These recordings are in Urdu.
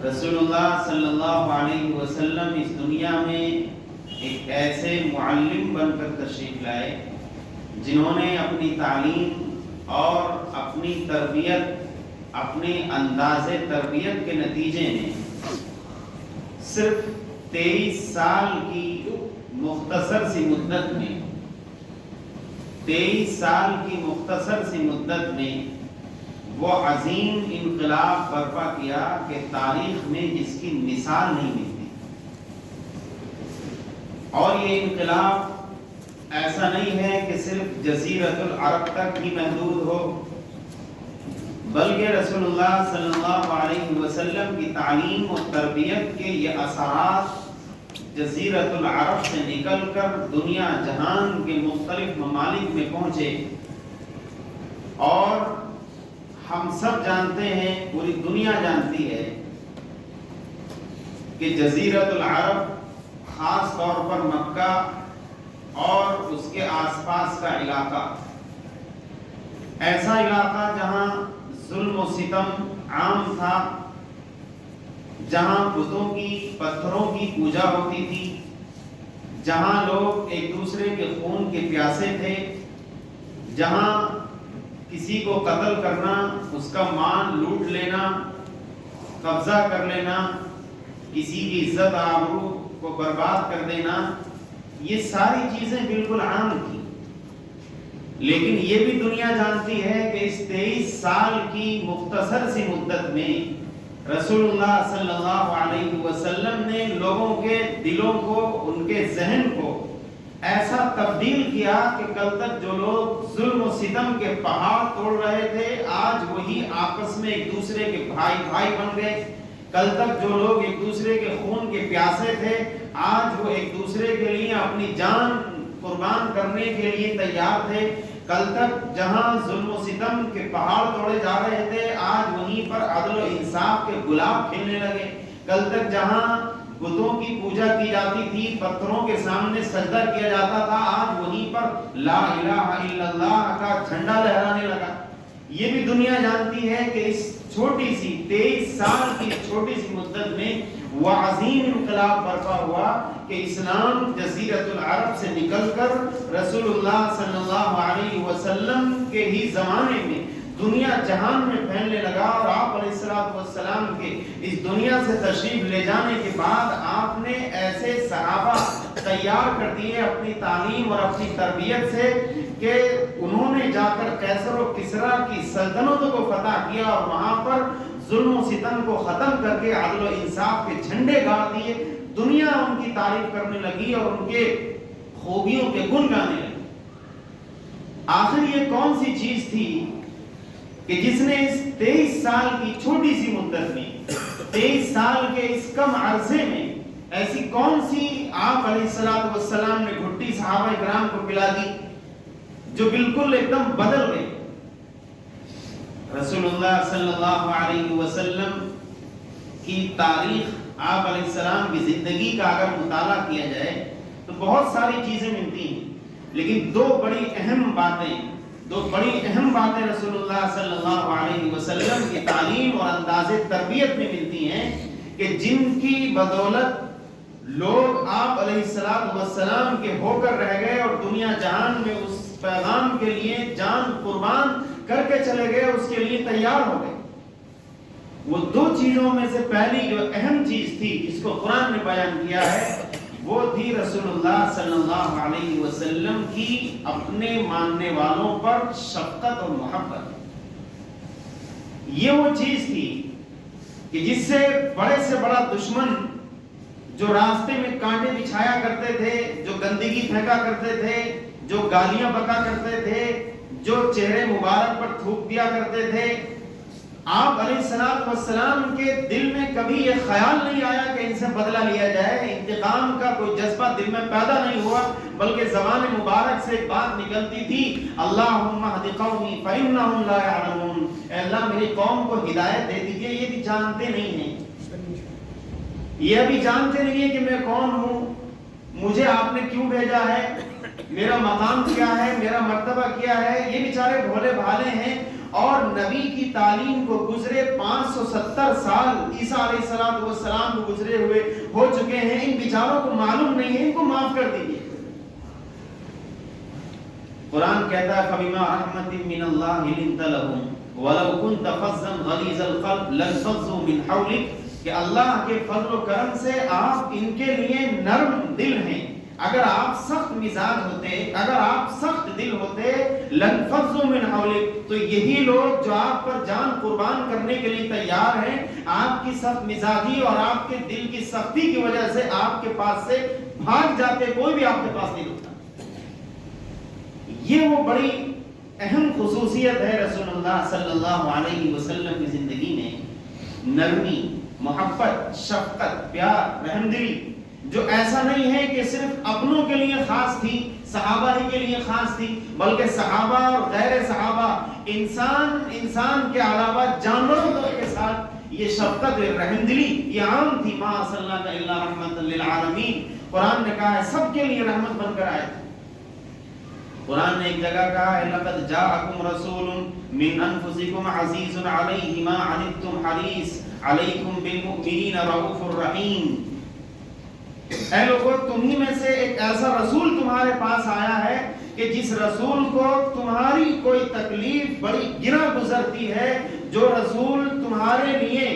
رسول اللہ صلی اللہ علیہ وسلم اس دنیا میں ایک ایسے معلم بن کر تشریف لائے جنہوں نے اپنی تعلیم اور اپنی تربیت، اپنے انداز تربیت کے نتیجے میں صرف 23 سال کی مختصر سی مدت میں 23 سال کی مختصر سی مدت میں وہ عظیم انقلاب برپا کیا کہ تاریخ میں جس کی مثال نہیں ملتی۔ اور یہ انقلاب ایسا نہیں ہے کہ صرف جزیرۃ العرب تک ہی محدود ہو، بلکہ رسول اللہ صلی اللہ علیہ وسلم کی تعلیم و تربیت کے یہ اثرات جزیرۃ العرب سے نکل کر دنیا جہان کے مختلف ممالک میں پہنچے۔ اور ہم سب جانتے ہیں، پوری دنیا جانتی ہے کہ جزیرۃ العرب خاص طور پر مکہ اور اس کے آس پاس کا علاقہ ایسا علاقہ جہاں ظلم و ستم عام تھا، جہاں بتوں کی، پتھروں کی پوجا ہوتی تھی، جہاں لوگ ایک دوسرے کے خون کے پیاسے تھے، جہاں کسی کو قتل کرنا، اس کا مال لوٹ لینا، قبضہ کر لینا، کسی کی عزت آبرو کو برباد کر دینا، یہ ساری چیزیں بالکل عام تھیں۔ لیکن یہ بھی دنیا جانتی ہے کہ اس 23 سال کی مختصر سی مدت میں رسول اللہ صلی اللہ علیہ وسلم نے لوگوں کے دلوں کو، ان کے ذہن کو ایسا تبدیل کیا کہ کل تک جو لوگ ظلم و ستم کے پہاڑ توڑ رہے تھے، آج وہی آپس میں ایک دوسرے کے بھائی بن گئے۔ کل تک جو لوگ ایک دوسرے کے خون کے پیاسے تھے، آج وہ ایک دوسرے کے لیے اپنی جان قربان کرنے کے لیے تیار تھے۔ کل تک جہاں ظلم و ستم کے پہاڑ توڑے جا رہے تھے، آج وہیں پر عدل و انصاف کے گلاب کھلنے لگے۔ کل تک جہاں بتوں کی پوجا کی جاتی تھی، پتھروں کے سامنے سجدہ کیا جاتا تھا، آج وہیں پر لا الہ الا اللہ کا جھنڈا لہرانے لگا۔ یہ بھی دنیا جانتی ہے کہ اس چھوٹی سی 23 سال کی چھوٹی سی مدت میں وہ عظیم انقلاب برپا ہوا کہ اسلام جزیرۃ العرب سے نکل کر رسول اللہ صلی اللہ علیہ وسلم کے ہی زمانے میں دنیا جہان میں پھیلنے لگا۔ اور آپ علیہ السلام کے اس دنیا سے تشریف لے جانے کے بعد آپ نے ایسے صحابہ تیار کر دیے اپنی تعلیم اور اپنی تربیت سے کہ انہوں نے جا کر قیصر و کسریٰ کی سلطنتوں کو فتح کیا اور وہاں پر ظلم و ستم کو ختم کر کے عدل و انصاف کے جھنڈے گاڑ دیے۔ دنیا ان کی تعریف کرنے لگی اور ان کے خوبیوں کے گن گانے لگی۔ آخر یہ کون سی چیز تھی کہ جس نے اس 23 سال کی چھوٹی سی مدت میں، 23 سال کے اس کم عرصے میں ایسی کون سی آپ علیہ السلام نے گھٹی صحابہ کرام کو پلا دی جو بالکل ایک دم بدل گئی؟ رسول اللہ صلی اللہ علیہ وسلم کی تاریخ، آپ علیہ السلام کی زندگی کا اگر مطالعہ کیا جائے تو بہت ساری چیزیں ملتی ہیں، لیکن دو بڑی اہم باتیں رسول اللہ صلی اللہ علیہ وسلم کی تعلیم اور انداز تربیت میں ملتی ہیں کہ جن کی بدولت لوگ آپ علیہ السلام کے ہو کر رہ گئے اور دنیا جہان میں اس پیغام کے لیے جان قربان کر کے چلے گئے، اس کے لیے تیار ہو گئے۔ وہ دو چیزوں میں سے پہلی جو اہم چیز تھی جس کو قرآن نے بیان کیا ہے، وہ تھی رسول اللہ صلی اللہ علیہ وسلم کی اپنے ماننے والوں پر شفقت اور محبت۔ یہ وہ چیز تھی کہ جس سے بڑے سے بڑا دشمن جو راستے میں کانٹے بچھایا کرتے تھے، جو گندگی پھینکا کرتے تھے، جو گالیاں بکا کرتے تھے، جو چہرے مبارک پر تھوک دیا کرتے تھے، آپ علیہ السلام کے دل میں کبھی یہ خیال نہیں آیا کہ ان سے بدلہ لیا جائے، انتقام کا کوئی جذبہ دل میں پیدا نہیں ہوا، بلکہ زبان مبارک سے ایک بات نکلتی تھی، اللہم اہد قومی فإنہم لا یعلمون، اے اللہ میری قوم کو ہدایت دے دیجئے، یہ بھی جانتے نہیں ہیں، یہ بھی جانتے نہیں ہیں کہ میں کون ہوں، مجھے آپ نے کیوں بھیجا ہے، میرا مقام کیا ہے، میرا مرتبہ کیا ہے، یہ بیچارے بھولے بھالے ہیں۔ اور نبی کی تعلیم کو گزرے 570 سال عیسیٰ علیہ السلام کو گزرے ہوئے ہو چکے ہیں، ان بیچاروں کو معلوم نہیں ہے، ان کو معاف کر دیجیے۔ قرآن کہتا ہے فَبِمَا رَحْمَةٍ مِّنَ اللَّهِ لِنْتَ لَهُمْ وَلَوْ كُنْتَ فَظًّا غَلِيظَ الْقَلْبِ لَانفَضُّوا مِنْ حَوْلِكَ، کہ اللہ کے فضل و کرم سے آپ ان کے لیے نرم دل ہیں۔ اگر آپ سخت مزاج ہوتے، اگر آپ سخت دل ہوتے، لَانفَضُّوا مِنْ حَوْلِكَ، تو یہی لوگ جو آپ پر جان قربان کرنے کے لیے تیار ہیں، آپ کی سخت مزاجی اور آپ کے دل کی سختی کی وجہ سے آپ کے پاس سے بھاگ جاتے، کوئی بھی آپ کے پاس نہیں رکتا۔ یہ وہ بڑی اہم خصوصیت ہے رسول اللہ صلی اللہ علیہ وسلم کی زندگی میں، نرمی، محبت، شفقت، پیار، رحمدلی، جو ایسا نہیں ہے کہ صرف اپنوں کے لیے خاص تھی، صحابہ ہی کے لیے خاص تھی، بلکہ صحابہ اور غیر صحابہ، انسان کے علاوہ جانوروں کے ساتھ یہ شفقت رحمدلی یہ عام تھی۔ ما ارسلناک الا رحمۃ للعالمین، قرآن نے کہا ہے سب کے لیے رحمت بن کر آئے تھے۔ قرآن نے ایک جگہ کہا ہے لقد جاءکم رسول من انفسکم عزیز علیہ ما عنتم حریص علیکم بالمؤمنین رؤوف الرحیم، اے لوگو تمہیں میں سے ایک ایسا رسول تمہارے پاس آیا ہے کہ جس رسول کو تمہاری کوئی تکلیف بڑی گرا گزرتی ہے، جو رسول تمہارے لیے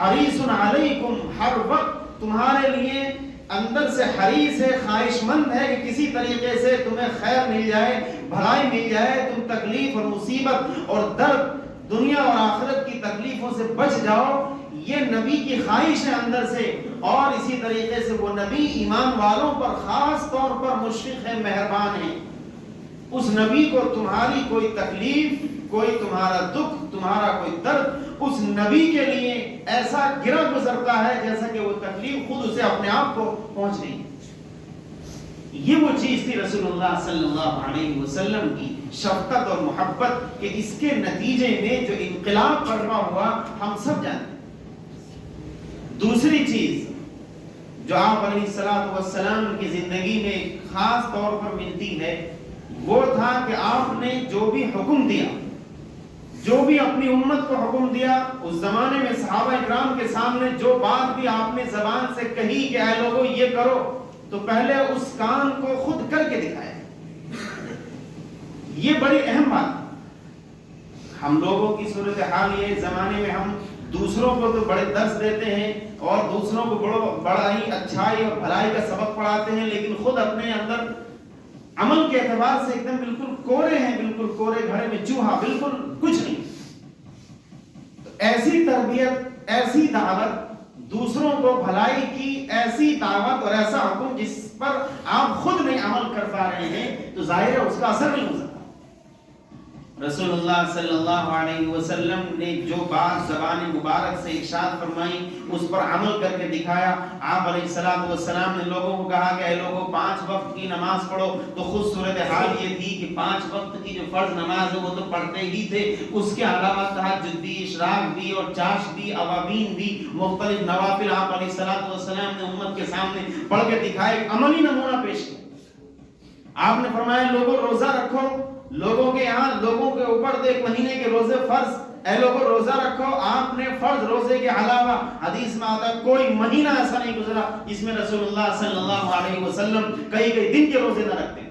حریص علیکم، ہر وقت تمہارے لیے اندر سے حریص ہے، خواہش مند ہے کہ کسی طریقے سے تمہیں خیر مل جائے، بھلائی مل جائے، تم تکلیف اور مصیبت اور درد، دنیا اور آخرت کی تکلیفوں سے بچ جاؤ، یہ نبی کی خواہش ہے اندر سے۔ اور اسی طریقے سے وہ نبی ایمان والوں پر خاص طور پر مشفق ہے، مہربان ہے۔ اس نبی کو تمہاری کوئی تکلیف، کوئی تمہارا دکھ، تمہارا کوئی درد، اس نبی کے لیے ایسا گرا گزرتا ہے جیسا کہ وہ تکلیف خود اسے اپنے آپ کو پہنچ رہی ہے۔ یہ وہ چیز تھی رسول اللہ صلی اللہ علیہ وسلم کی شفقت اور محبت، کہ اس کے نتیجے میں جو انقلاب برپا ہوا ہم سب جانتے ہیں۔ دوسری چیز جو آپ علیہ السلام کی زندگی میں خاص طور پر ملتی ہے وہ تھا کہ آپ نے جو بھی حکم دیا، جو بھی اپنی امت کو حکم دیا، اس زمانے میں صحابہ اکرام کے سامنے جو بات بھی آپ نے زبان سے کہی کہ اے لوگوں یہ کرو، تو پہلے اس کام کو خود کر کے دکھایا۔ یہ بڑی اہم بات۔ ہم لوگوں کی صورتحال یہ زمانے میں ہم دوسروں کو تو بڑے درس دیتے ہیں اور دوسروں کو بڑا ہی اچھائی اور بھلائی کا سبق پڑھاتے ہیں، لیکن خود اپنے اندر عمل کے اعتبار سے ایک دم بالکل کورے ہیں، بالکل کورے گھڑے میں چوہا، بالکل کچھ نہیں۔ تو ایسی تربیت، ایسی دعوت، دوسروں کو بھلائی کی ایسی دعوت اور ایسا حکم جس پر آپ خود نہیں عمل کر پا رہے ہیں، تو ظاہر ہے اس کا اثر نہیں ہو سکتا۔ رسول اللہ صلی اللہ علیہ وسلم نے جو بات زبان مبارک سے ارشاد فرمائی اس پر عمل کر کے دکھایا۔ آپ علیہ السلام نے لوگوں کو کہا کہ اے لوگوں 5 وقت کی نماز پڑھو، تو خود صورتحال یہ تھی کہ 5 وقت کی جو فرض نماز ہے وہ تو پڑھتے ہی تھے، اس کے علاوہ تہجد بھی، اشراق بھی اور چاش بھی، اوابین بھی، مختلف نوافل آپ علیہ السلام نے امت کے سامنے پڑھ کے دکھائے، عملی نمونہ پیش کیا۔ آپ نے فرمایا لوگوں روزہ رکھو، لوگوں کے یہاں لوگوں کے اوپر 1 مہینے کے روزے فرض، اے لوگوں روزہ رکھو۔ آپ نے فرض روزے کے علاوہ حدیث میں آتا کوئی مہینہ ایسا نہیں گزرا جس میں رسول اللہ صلی اللہ علیہ وسلم کئی دن کے روزے نہ رکھتے۔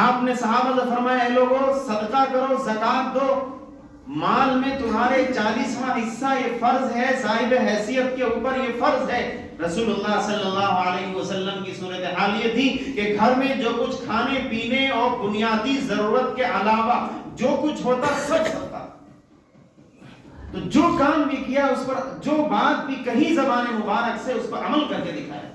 آپ نے صحابہ سے فرمایا اے لوگوں صدقہ کرو، زکات دو، مال میں تمہارے 40واں حصہ یہ فرض ہے، صاحب حیثیت کے اوپر یہ فرض ہے۔ رسول اللہ صلی اللہ علیہ وسلم کی صورتحال یہ تھی کہ گھر میں جو کچھ کھانے پینے اور بنیادی ضرورت کے علاوہ جو کچھ ہوتا سب ہوتا، تو جو کام بھی کیا اس پر، جو بات بھی کہیں زبان مبارک سے اس پر عمل کر کے دکھایا۔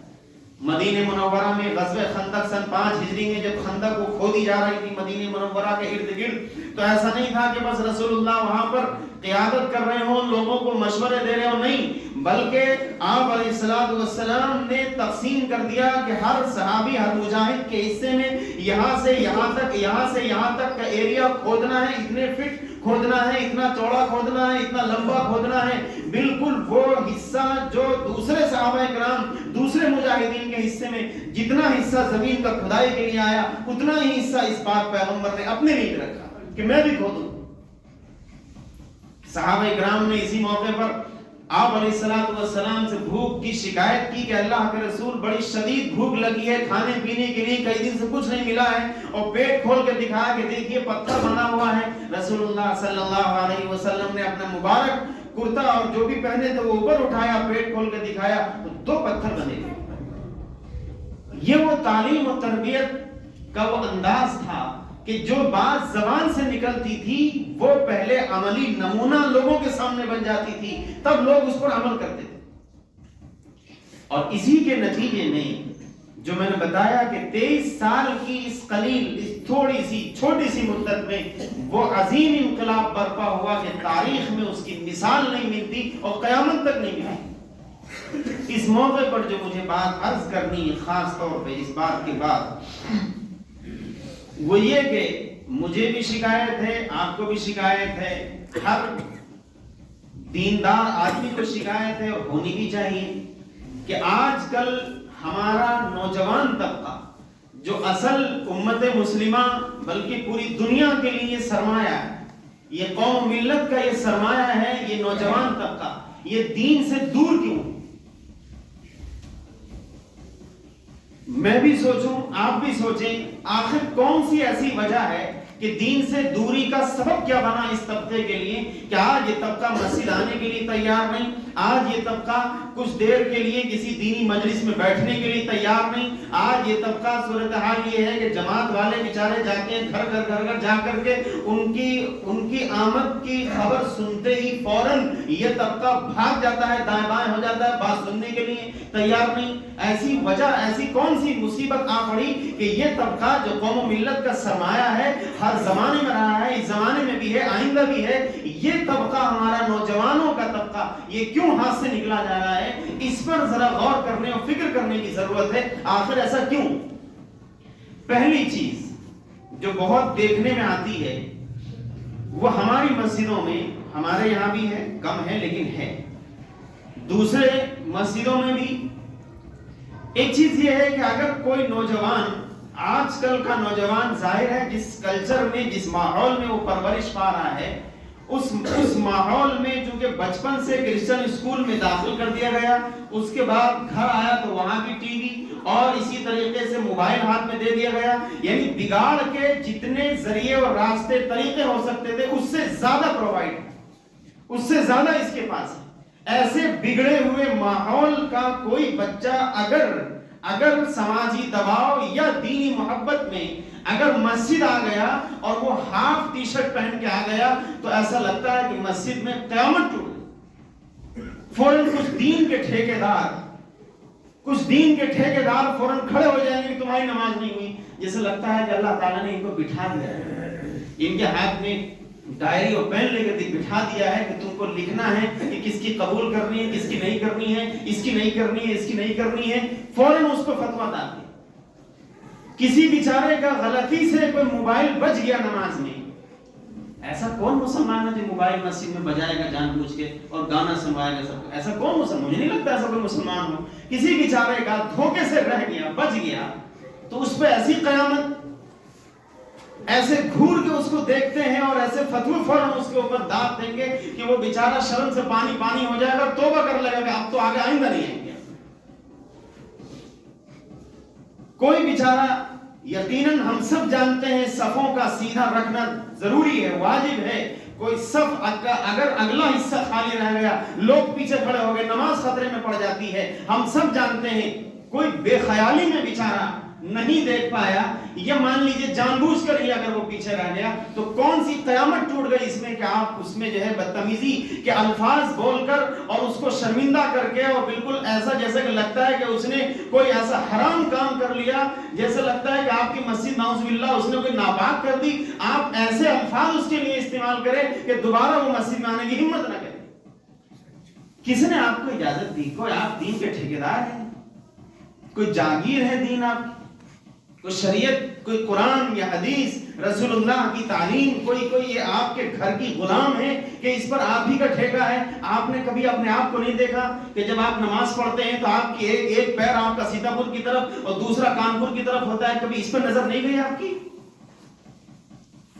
مدینہ منورہ میں غزوہ خندق سن 5 ہجری میں جب خندق کو کھودی جا رہی تھی مدینہ منورہ کے ارد گرد، تو ایسا نہیں تھا کہ بس رسول اللہ وہاں پر قیادت کر رہے ہوں، لوگوں کو مشورے دے رہے ہوں، نہیں، بلکہ آپ علیہ السلام نے تقسیم کر دیا کہ ہر صحابی، ہر مجاہد کے حصے میں یہاں سے یہاں تک، یہاں سے یہاں تک کا ایریا کھودنا ہے، اتنے فٹ کھودنا ہے، اتنا چوڑا کھودنا ہے، اتنا لمبا کھودنا ہے، بالکل وہ حصہ جو دوسرے صحابہ کرام، دوسرے مجاہدین کے حصے میں جتنا حصہ زمین کا کھدائی کے لیے آیا، اتنا ہی حصہ اس پاک پیغمبر نے اپنے لیے رکھا۔ کہ میں بھی کھو دوں. صحابہ کرام نے اسی موقع پر آپ علیہ السلام سے بھوک کی شکایت کی کہ اللہ کے رسول بڑی شدید بھوک لگی ہے، کھانے پینے کے لیے کئی دن سے کچھ نہیں ملا ہے، اور پیٹ کھول کے دکھایا کہ دیکھیے پتھر بنا ہوا ہے. رسول اللہ صلی اللہ علیہ وسلم نے اپنا مبارک کرتا اور جو بھی پہنے تھے وہ اوپر اٹھایا، پیٹ کھول کے دکھایا تو 2 پتھر بنے گئے. یہ وہ تعلیم و تربیت کا وہ انداز تھا کہ جو بات زبان سے نکلتی تھی وہ پہلے عملی نمونہ لوگوں کے سامنے بن جاتی تھی، تب لوگ اس پر عمل کرتے تھے. اور اسی کے نتیجے میں جو میں نے بتایا کہ 23 سال کی اس قلیل، اس تھوڑی سی چھوٹی سی مدت میں وہ عظیم انقلاب برپا ہوا کہ تاریخ میں اس کی مثال نہیں ملتی اور قیامت تک نہیں ملتی. اس موقع پر جو مجھے بات عرض کرنی ہے خاص طور پہ اس بات کے بعد، وہ یہ کہ مجھے بھی شکایت ہے، آپ کو بھی شکایت ہے، ہر دیندار آدمی کو شکایت ہے اور ہونی بھی چاہیے کہ آج کل ہمارا نوجوان طبقہ جو اصل امت مسلمہ بلکہ پوری دنیا کے لیے یہ سرمایہ ہے، یہ قوم ملت کا یہ سرمایہ ہے، یہ نوجوان طبقہ یہ دین سے دور کیوں؟ میں بھی سوچوں، آپ بھی سوچیں، آخر کون سی ایسی وجہ ہے کہ دین سے دوری کا سبب کیا بنا اس طبقے کے لیے کہ آج یہ طبقہ مسجد آنے کے لیے تیار نہیں، آج یہ طبقہ کچھ دیر کے لیے کسی دینی مجلس میں بیٹھنے کے لیے تیار نہیں، آج یہ طبقہ صورتحال یہ ہے کہ جماعت والے بیچارے جاتے ہیں گھر جا کر کے ان کی آمد کی خبر سنتے ہی فوراً یہ طبقہ بھاگ جاتا ہے، دائیں بائیں ہو جاتا ہے، بات سننے کے لیے تیار نہیں. ایسی وجہ، ایسی کون سی مصیبت آ پڑی کہ یہ طبقہ جو قوم و ملت کا سرمایہ ہے، ہر زمانے میں رہا ہے، اس زمانے میں بھی ہے، آئندہ بھی ہے، یہ طبقہ ہمارا نوجوانوں کا طبقہ یہ کیوں ہاتھ سے نکلا جا رہا ہے؟ اس پر ذرا غور کرنے اور فکر کرنے کی ضرورت ہے. آخر ایسا کیوں؟ پہلی چیز جو بہت دیکھنے میں آتی ہے وہ ہماری مسجدوں میں، ہمارے یہاں بھی ہے، کم ہے لیکن ہے، دوسرے مسجدوں میں بھی ایک چیز یہ ہے کہ اگر کوئی نوجوان، آج کل کا نوجوان ظاہر ہے جس کلچر میں، جس ماحول میں وہ پرورش پا رہا ہے، اس ماحول میں چونکہ بچپن سے کرسچن اسکول میں داخل کر دیا گیا، اس کے بعد گھر آیا تو وہاں بھی ٹی وی اور اسی طریقے سے موبائل ہاتھ میں دے دیا گیا، یعنی بگاڑ کے جتنے ذریعے اور راستے طریقے ہو سکتے تھے اس سے زیادہ پرووائڈ، اس سے زیادہ اس کے پاس ہے. ایسے بگڑے ہوئے ماحول کا کوئی بچہ اگر سماجی دباؤ یا دینی محبت میں اگر مسجد آ گیا اور وہ ہاف ٹی شرٹ پہن کے آ گیا تو ایسا لگتا ہے کہ مسجد میں قیامت ٹوٹ گئی. فوراً کچھ دین کے ٹھیکیدار فوراً کھڑے ہو جائیں گے کہ تمہاری نماز نہیں ہوئی. جیسے لگتا ہے کہ اللہ تعالیٰ نے ان کو بٹھا دیا ہے، ان کے ہاتھ میں ڈائری اور پین لے کے بٹھا دیا ہے کہ تم کو لکھنا ہے کہ کس کی قبول کرنی ہے، کس کی نہیں کرنی ہے، اس کی نہیں کرنی ہے، اس کی نہیں کرنی ہے. فوراً اس کو فتویٰ ڈال دیا. کسی بیچارے کا غلطی سے کوئی موبائل بج گیا نماز میں، ایسا کون مسلمان ہے جو موبائل مسجد میں بجائے گا جان بوجھ کے اور گانا سنوائے گا سب کو؟ ایسا کون مسلمان؟ مجھے نہیں لگتا ایسا کوئی مسلمان ہو. کسی بیچارے کا دھوکے سے رہ گیا، بج گیا، تو اس پہ ایسی قیامت، ایسے گھور کے اس کو دیکھتے ہیں اور ایسے فتوی فوراً اس کے اوپر داد دیں گے کہ وہ بیچارہ شرم سے پانی ہو جائے گا اور توبہ کر لگے گا، اب تو آگے آئندہ نہیں آئیں گے. کوئی بیچارہ، یقیناً ہم سب جانتے ہیں صفوں کا سیدھا رکھنا ضروری ہے، واجب ہے. کوئی صف اگر اگلا حصہ خالی رہ گیا، لوگ پیچھے کھڑے ہو گئے، نماز خطرے میں پڑ جاتی ہے. ہم سب جانتے ہیں. کوئی بے خیالی میں بیچارہ نہیں دیکھ پایا، یا مان لیجئے جان بوجھ کر ہی اگر وہ پیچھے رہ گیا، تو کون سی قیامت ٹوٹ گئی اس میں کہ آپ اس میں جو ہے بدتمیزی کے الفاظ بول کر اور اس کو شرمندہ کر کے اور بالکل ایسا جیسے کہ لگتا ہے کہ اس نے کوئی ایسا حرام کام کر لیا، جیسے لگتا ہے کہ آپ کی مسجد نعوذ باللہ اس نے کوئی ناپاک کر دی. آپ ایسے الفاظ اس کے لیے استعمال کریں کہ دوبارہ وہ مسجد میں آنے کی ہمت نہ کرے. کس نے آپ کو اجازت دی؟ کوئی آپ دین کے ٹھیکیدار ہیں؟ کوئی جاگیر ہے دین آپ کی؟ کوئی شریعت، کوئی قرآن یا حدیث، رسول اللہ کی تعلیم، کوئی یہ آپ کے گھر کی غلام ہے کہ اس پر آپ ہی کا ٹھیکہ ہے؟ آپ نے کبھی اپنے آپ کو نہیں دیکھا کہ جب آپ نماز پڑھتے ہیں تو آپ کی ایک پیر آپ کا سیتاپور کی طرف اور دوسرا کانپور کی طرف ہوتا ہے؟ کبھی اس پر نظر نہیں گئی آپ کی؟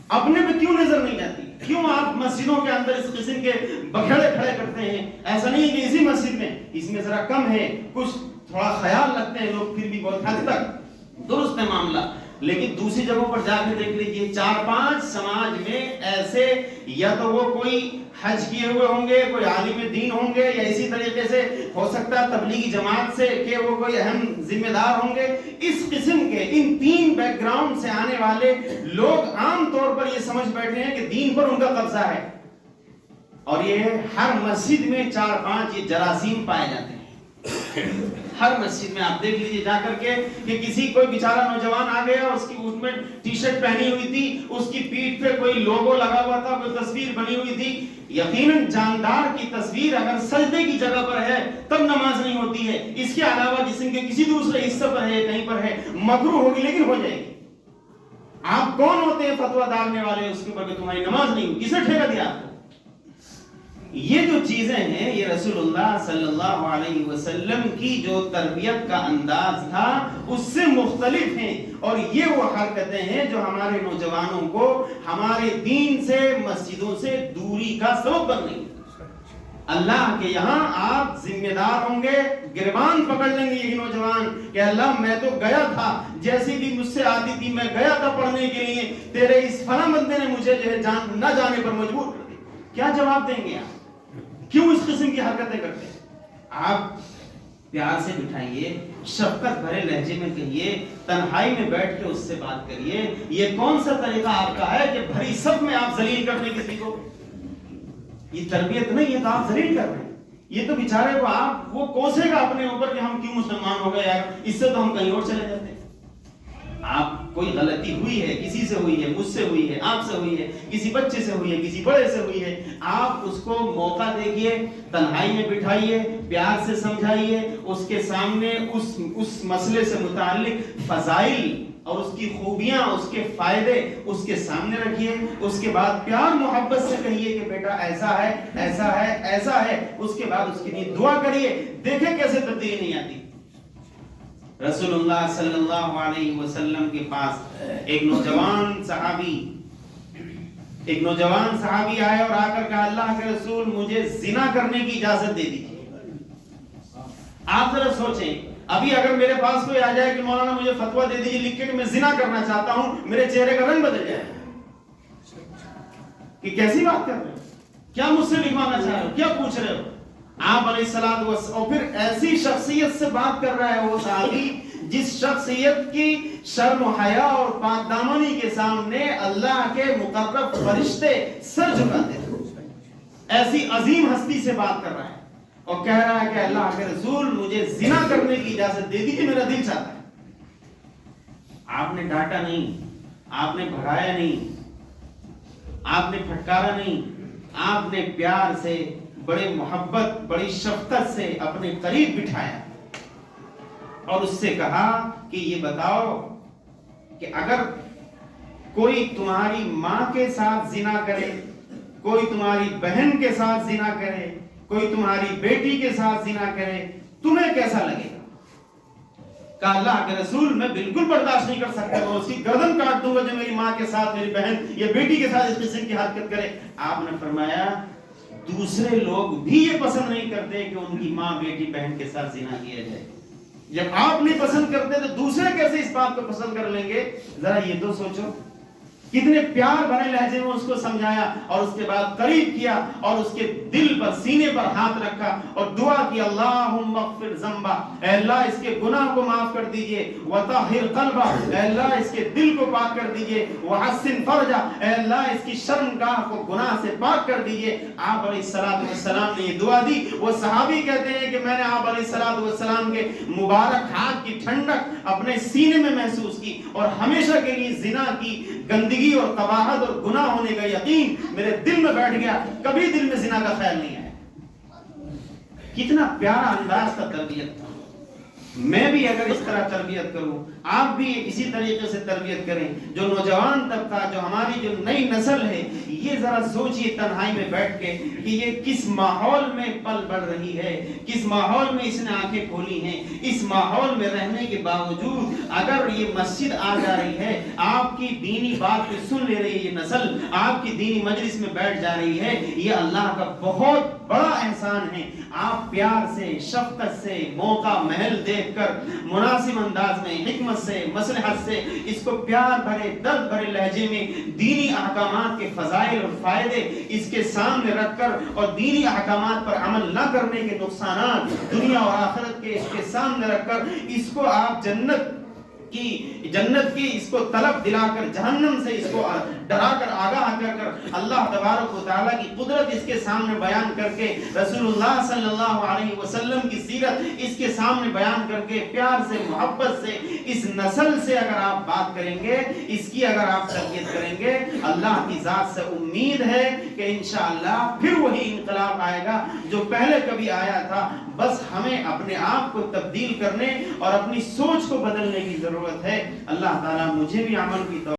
اپنے پہ کیوں نظر نہیں آتی؟ کیوں آپ مسجدوں کے اندر اس قسم کے بکھڑے کھڑے کرتے ہیں؟ ایسا نہیں ہے کہ اسی مسجد میں اس میں ذرا کم ہے، کچھ تھوڑا خیال رکھتے ہیں لوگ، پھر بھی بہت حد تک درست ہے معاملہ، لیکن دوسری جگہوں پر جا کے دیکھ لیجئے 4-5 سماج میں ایسے، یا تو وہ کوئی حج کیے ہوئے ہوں گے، کوئی عالم دین ہوں گے، یا اسی طریقے سے ہو سکتا ہے تبلیغی جماعت سے کہ وہ کوئی اہم ذمہ دار ہوں گے۔ اس قسم کے ان 3 بیک گراؤنڈ سے آنے والے لوگ عام طور پر یہ سمجھ بیٹھے ہیں کہ دین پر ان کا قبضہ ہے، اور یہ ہر مسجد میں 4-5 یہ جراثیم پائے جاتے ہیں۔ ہر مسجد میں آپ دیکھ لیجئے جا کر کے کہ کسی کوئی بیچارہ نوجوان آ گیا، اس کی اس میں ٹی شرٹ پہنی ہوئی تھی، اس کی پیٹھ پہ کوئی لوگو لگا ہوا تھا، کوئی تصویر بنی ہوئی تھی، یقیناً جاندار کی تصویر اگر سجدے کی جگہ پر ہے تب نماز نہیں ہوتی ہے، اس کے علاوہ جسم کے کسی دوسرے حصے پر ہے، کہیں پر ہے، مکروہ ہوگی لیکن ہو جائے گی۔ آپ کون ہوتے ہیں فتویٰ ڈالنے والے اس کے اوپر کہ تمہاری نماز نہیں ہوئی؟ کس نے ٹھیکہ دیا آپ کو؟ یہ جو چیزیں ہیں یہ رسول اللہ صلی اللہ علیہ وسلم کی جو تربیت کا انداز تھا اس سے مختلف ہیں، اور یہ وہ حرکتیں ہیں جو ہمارے نوجوانوں کو ہمارے دین سے، مسجدوں سے دوری کا سبب بن رہی ہیں۔ اللہ کے یہاں آپ ذمہ دار ہوں گے، گریبان پکڑ لیں گے یہ نوجوان کہ اللہ میں تو گیا تھا، جیسی بھی مجھ سے آتی تھی میں گیا تھا پڑھنے کے لیے، تیرے اس فلاں بندے نے مجھے جو ہے نہ جانے پر مجبور کر دیا۔ کیا جواب دیں گے آپ؟ کیوں اس قسم کی حرکتیں کرتے ہیں؟ آپ پیار سے بٹھائیے، شفقت بھرے لہجے میں کہیے، تنہائی میں بیٹھ کے اس سے بات کریے۔ یہ کون سا طریقہ آپ کا ہے کہ بھری صف میں آپ ذلیل کرنے کسی کو؟ یہ تربیت نہیں، یہ تو آپ ذلیل کر رہے ہیں۔ یہ تو بیچارے کو آپ وہ کوسے گا اپنے اوپر کہ ہم کیوں مسلمان ہو گئے یار، اس سے تو ہم کہیں اور چلے جاتے ہیں۔ آپ کوئی غلطی ہوئی ہے، کسی سے ہوئی ہے، مجھ سے ہوئی ہے، آپ سے ہوئی ہے، کسی بچے سے ہوئی ہے، کسی بڑے سے ہوئی ہے، آپ اس کو موقع دیکھیے، تنہائی میں بٹھائیے، پیار سے سمجھائیے، اس کے سامنے اس مسئلے سے متعلق فضائل اور اس کی خوبیاں، اس کے فائدے اس کے سامنے رکھیے، اس کے بعد پیار محبت سے کہیے کہ بیٹا ایسا ہے، ایسا ہے، ایسا ہے، اس کے بعد اس کے لیے دعا کریے، دیکھیں کیسے تبدیلی نہیں آتی۔ رسول اللہ صلی اللہ علیہ وسلم کے پاس ایک نوجوان صحابی آئے اور آ کر کہا اللہ کے رسول مجھے زنا کرنے کی اجازت دے دیجیے۔ آپ ذرا سوچیں، ابھی اگر میرے پاس کوئی آ جائے کہ مولانا مجھے فتویٰ دے دیجیے لکھ کے کہ میں زنا کرنا چاہتا ہوں، میرے چہرے کا رنگ بدل جائے کہ کیسی بات کر رہے ہو، کیا مجھ سے لکھوانا چاہ رہے ہو، کیا پوچھ رہے ہو؟ آپ علیہ السلام اور پھر ایسی شخصیت سے بات کر رہا ہے وہ صحابی جس شخصیت کی شرم و حیا اور پاک دامنی کے سامنے اللہ کے مقرب فرشتے سر جھکاتے تھے، ایسی عظیم ہستی سے بات کر رہا ہے اور کہہ رہا ہے کہ اللہ کے رسول مجھے زنا کرنے کی اجازت دے دیجیے، میرا دل چاہتا ہے۔ آپ نے ڈانٹا نہیں، آپ نے بھگایا نہیں، آپ نے پھٹکارا نہیں، آپ نے پیار سے، بڑے محبت، بڑی شفقت سے اپنے قریب بٹھایا اور اس سے کہا کہ یہ بتاؤ کہ اگر کوئی تمہاری ماں کے ساتھ زنا کرے، کوئی تمہاری بہن کے ساتھ زنا کرے، کوئی تمہاری بیٹی کے ساتھ زنا کرے، تمہیں کیسا لگے گا؟ کہا اللہ کے رسول میں بالکل برداشت نہیں کر سکتا، میں اس کی گردن کاٹ دوں گا جو میری ماں کے ساتھ، میری بہن یا بیٹی کے ساتھ اس قسم کی حرکت کرے۔ آپ نے فرمایا دوسرے لوگ بھی یہ پسند نہیں کرتے کہ ان کی ماں، بیٹی، بہن کے ساتھ زنا کیا جائے۔ جب آپ نہیں پسند کرتے تو دوسرے کیسے اس بات کو پسند کر لیں گے؟ ذرا یہ تو سوچو۔ کتنے پیار بھرے لہجے میں اس کو سمجھایا اور اس کے بعد قریب کیا اور اس کے دل پر، سینے پر ہاتھ رکھا اور دعا کی اللہم اغفر ذنبا، اے اللہ اس کے گناہ کو معاف کر دیجئے، وطہر قلبا، اے اللہ اس کے دل کو پاک کر دیجئے، وحسن فرجا، اے اللہ اس کی شرمگاہ کو گناہ سے پاک کر دیجئے۔ آپ علیہ السلام نے یہ دعا دی۔ وہ صحابی کہتے ہیں کہ میں نے آپ علیہ السلام کے مبارک ہاتھ کی ٹھنڈک اپنے سینے میں محسوس کی اور ہمیشہ کے لیے زنا کی گندگی اور قباحت اور گناہ ہونے کا یقین میرے دل میں بیٹھ گیا، کبھی دل میں زنا کا خیال نہیں آیا۔ کتنا پیارا انداز کا تربیت تھا۔ میں بھی اگر اس طرح تربیت کروں، آپ بھی اسی طریقے سے تربیت کریں، جو نوجوان طبقہ، جو ہماری جو نئی نسل ہے، یہ ذرا سوچئے تنہائی میں بیٹھ کے کہ یہ کس ماحول میں پل بڑھ رہی ہے، کس ماحول میں اس نے آنکھیں کھولی ہیں۔ اس ماحول میں رہنے کے باوجود اگر یہ مسجد آ جا رہی ہے، آپ کی دینی بات کو سن لے رہی ہے، یہ نسل آپ کی دینی مجلس میں بیٹھ جا رہی ہے، یہ اللہ کا بہت بڑا احسان ہے۔ آپ پیار سے، شفقت سے، موقع محل دیکھ کر، مناسب انداز میں، حکمت سے، مصلحت سے اس کو پیار بھرے، درد بھرے لہجے میں دینی احکامات کے فضائل اور فائدے اس کے سامنے رکھ کر اور دینی احکامات پر عمل نہ کرنے کے نقصانات دنیا اور آخرت کے اس کے سامنے رکھ کر اس کو آپ جنت کی اس کو طلب دلا کر، جہنم سے اس کو ڈرا کر، آگاہ کر کر، اللہ تبارک و تعالیٰ کی قدرت اس کے سامنے بیان کر کے، رسول اللہ صلی اللہ علیہ وسلم کی سیرت اس کے سامنے بیان کر کے، پیار سے، محبت سے اس نسل سے اگر آپ بات کریں گے، اس کی اگر آپ تربیت کریں گے، اللہ کی ذات سے امید ہے کہ انشاءاللہ پھر وہی انقلاب آئے گا جو پہلے کبھی آیا تھا۔ بس ہمیں اپنے آپ کو تبدیل کرنے اور اپنی سوچ کو بدلنے کی ضرورت ہے۔ اللہ تعالیٰ مجھے بھی عمل کی توفیق